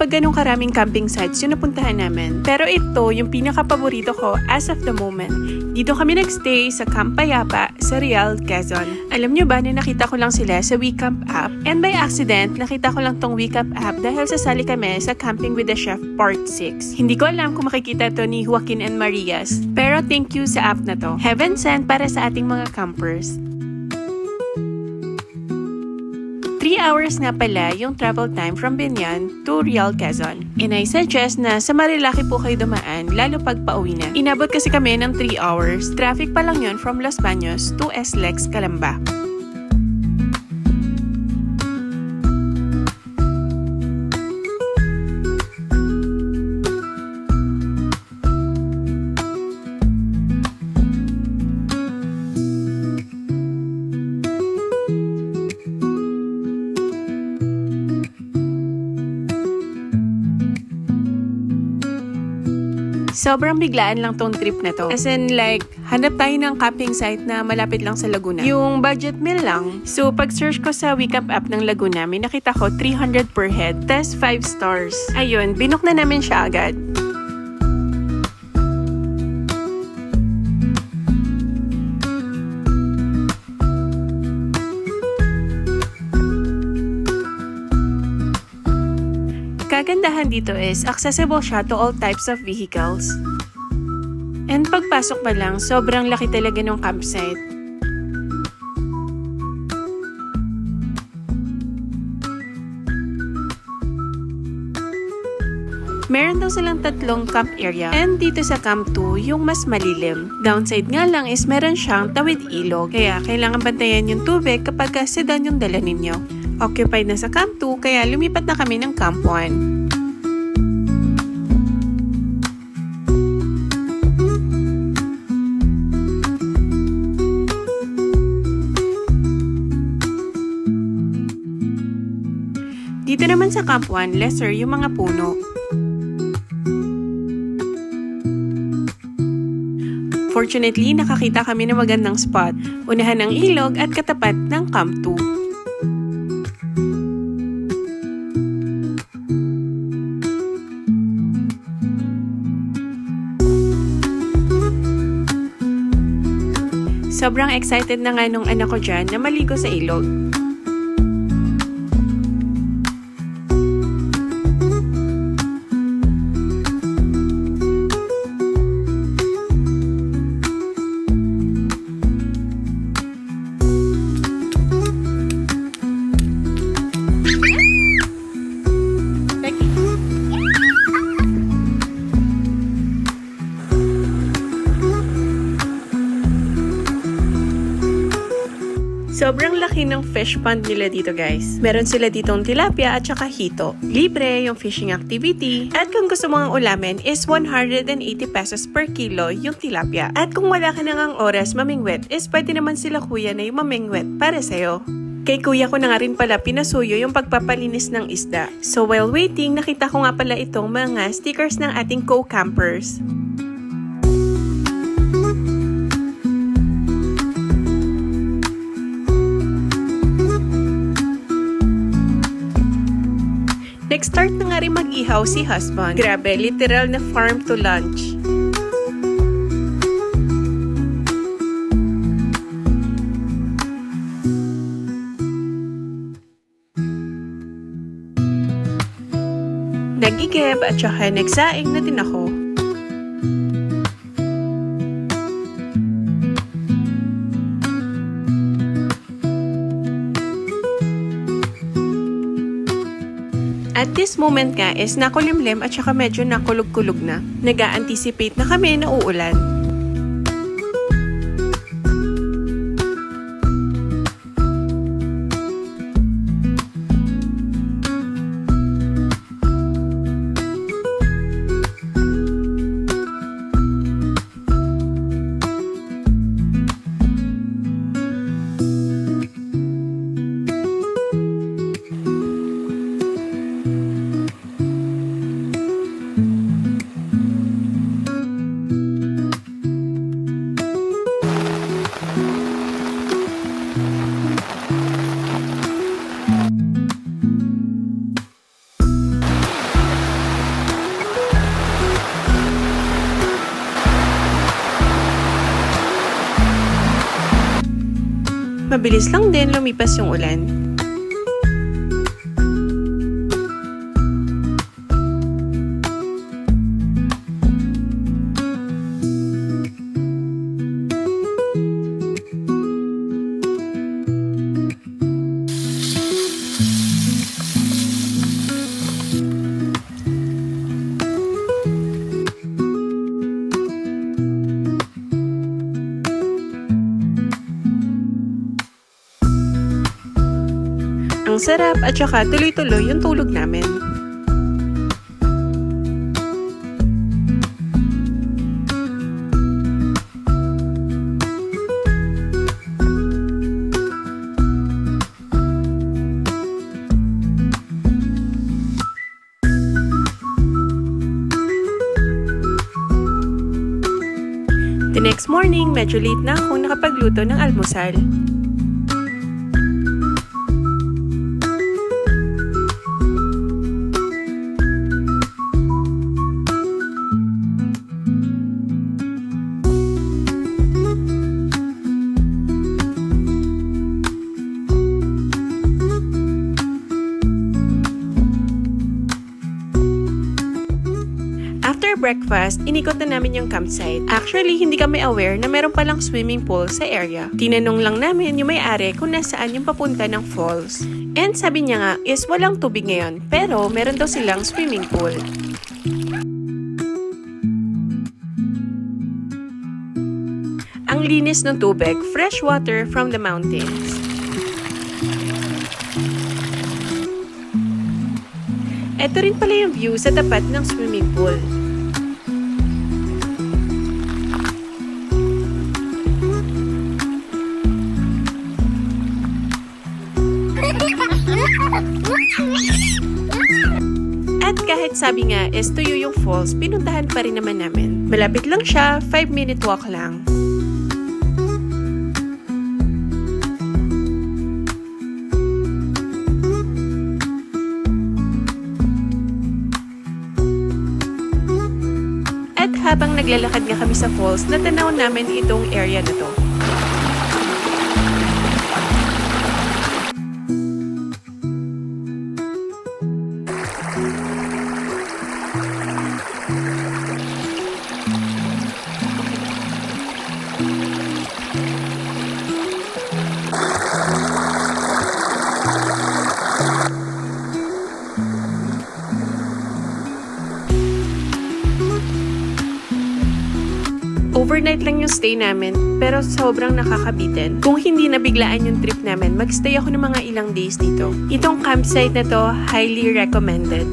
kapag ganong karaming camping sites yung napuntahan namin. Pero ito yung pinaka-paborito ko as of the moment. Dito kami nagstay sa Camp Payapa sa Real, Quezon. Alam nyo ba na nakita ko lang sila sa WeCamp app? And by accident, nakita ko lang tong WeCamp app dahil sasali kami sa Camping with the Chef Part 6. Hindi ko alam kung makikita to ni Joaquin and Marias. Pero thank you sa app na to. Heaven sent para sa ating mga campers. 3 hours nga pala yung travel time from Biñan to Real, Quezon. And I suggest na sa Marilaki po kayo dumaan, lalo pag pauwi na. Inabot kasi kami ng 3 hours. Traffic pa lang yun from Los Baños to SLEX, Calamba. Sobrang biglaan lang tong trip na to. As in like, hanap tayo ng camping site na malapit lang sa Laguna. Yung budget meal lang. So, pag-search ko sa WeCamp app ng Laguna, may nakita ko 300 per head, tas 5 stars. Ayun, binook na namin siya agad. Kagandahan dito is accessible siya to all types of vehicles. And pagpasok pa lang, sobrang laki talaga ng campsite. Meron daw silang 3 camp area. And dito sa Camp 2, yung mas malilim. Downside nga lang is meron siyang tawid ilog. Kaya kailangan bantayan yung tubig kapag sedan yung dala ninyo. Occupied na sa Camp 2, kaya lumipat na kami ng Camp 1. Dito naman sa Camp 1, lesser yung mga puno. Fortunately, nakakita kami ng magandang spot, unahan ng ilog at katapat ng Camp 2. Sobrang excited na nga nung anak ko dyan na maligo sa ilog. Sobrang laki ng fish pond nila dito guys. Meron sila ditong tilapia at saka hito. Libre yung fishing activity. At kung gusto mo ang ulamin is 180 pesos per kilo yung tilapia. At kung wala ka nang oras mamingwit is pwede naman sila kuya na yung mamingwit para sa'yo. Kay kuya ko na nga rin pala pinasuyo yung pagpapalinis ng isda. So while waiting, nakita ko nga pala itong mga stickers ng ating co-campers. Nag-start na nga rin mag-ihaw si husband. Grabe, literal na farm to lunch. Nagigib at saka nagsaing na din ako. At this moment nga is nakulimlim at saka medyo nakulog-kulog na. Nag-a-anticipate na kami na uulan. mabilis lang din lumipas yung ulan. Ang sarap at saka tuloy-tuloy yung tulog namin. The next morning, medyo late na akong nakapagluto ng almusal. After breakfast, inikot na namin yung campsite. Actually, hindi kami aware na meron palang swimming pool sa area. Tinanong lang namin yung may-ari kung nasaan yung papunta ng falls. And sabi niya nga is walang tubig ngayon, pero meron daw silang swimming pool. Ang linis ng tubig, fresh water from the mountains. Ito rin pala yung view sa tapat ng swimming pool. At kahit sabi nga is tuyo yung falls, pinuntahan pa rin naman namin. Malapit lang siya, 5-minute walk lang. At habang naglalakad nga kami sa falls, natanaw namin itong area na to. Overnight lang yung stay namin, pero sobrang nakakabitin. Kung hindi nabiglaan yung trip namin, magstay ako ng mga ilang days dito. Itong campsite na to, highly recommended.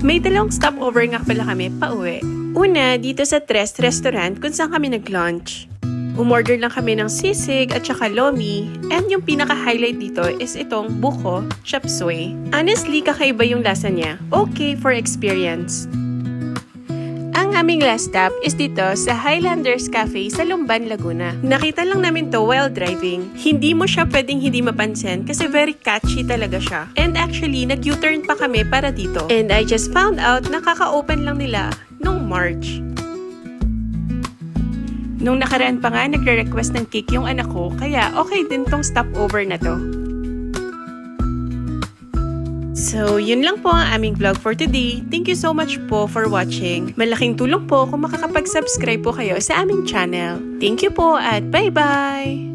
May dalawang stopover nga pala kami pauwi. Una, dito sa Tres Restaurant kung saan kami nag-lunch. Umorder lang kami ng sisig at saka lomi. And yung pinaka-highlight dito is itong buko chop suey. Honestly, kakaiba yung lasa niya. Okay for experience. Ang aming last stop is dito sa Highlanders Cafe sa Lumban, Laguna. Nakita lang namin to while driving. Hindi mo siya pwedeng hindi mapansin kasi very catchy talaga siya. And actually, nag-U-turn pa kami para dito. And I just found out na kaka-open lang nila nung March. Nung nakaraan pa nga, nagre-request ng cake yung anak ko, kaya okay din tong stopover na to. So, yun lang po ang aming vlog for today. Thank you so much po for watching. Malaking tulong po kung makakapag-subscribe po kayo sa aming channel. Thank you po at bye-bye!